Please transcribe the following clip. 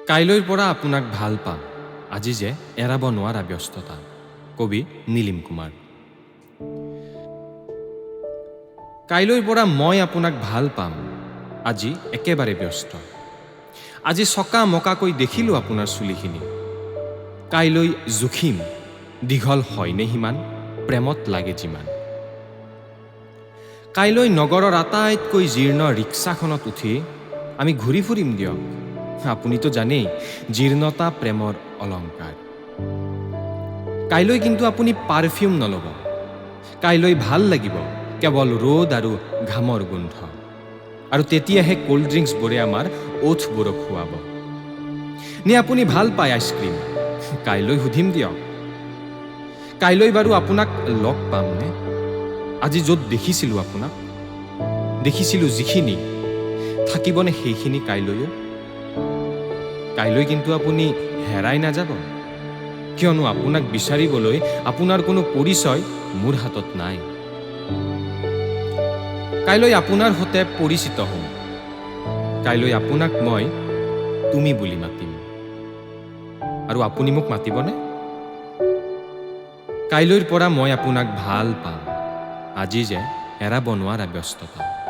কাইলৈৰ পৰা আপোনাক ভাল পাম, আজি যে এৰাব নোৱাৰা ব্যস্ততা। কবি নীলিম কুমাৰ। কাইলৈৰ পৰা মই আপোনাক ভাল পাম, আজি একেবাৰে ব্যস্ত। আজি চকা মকাকৈ দেখিলোঁ আপোনাৰ চুলিখিনি। কাইলৈ জুখিম, দীঘল হয়নে সিমান, প্ৰেমত লাগে যিমান। কাইলৈ নগৰৰ আটাইতকৈ জীৰ্ণ ৰিক্সাখনত উঠি আমি ঘূৰি ফুৰিম দিয়ক। আপুনিতো জানেই, জীৰ্ণতা প্ৰেমৰ অলংকাৰ। কাইলৈ কিন্তু আপুনি পাৰফিউম নল'ব। কাইলৈ ভাল লাগিব কেৱল ৰ'দ আৰু ঘামৰ গোন্ধ। আৰু তেতিয়াহে কোল্ড ড্ৰিংকছবোৰে আমাৰ ওঠবোৰক খুৱাব। নে আপুনি ভাল পায় আইচক্ৰীম? কাইলৈ সুধিম দিয়ক। কাইলৈ বাৰু আপোনাক লগ পামনে? আজি য'ত দেখিছিলোঁ আপোনাক, দেখিছিলোঁ যিখিনি, থাকিবনে সেইখিনি কাইলৈও? কাইলৈ কিন্তু আপুনি হেৰাই নাযাব, কিয়নো আপোনাক বিচাৰিবলৈ আপোনাৰ কোনো পৰিচয় মোৰ হাতত নাই। কাইলৈ আপোনাৰ সৈতে পৰিচিত হ'ম। কাইলৈ আপোনাক মই তুমি বুলি মাতিম। আৰু আপুনি মোক মাতিবনে? কাইলৈৰ পৰা মই আপোনাক ভাল পাম, আজি যে এৰাব নোৱাৰা ব্যস্ততা।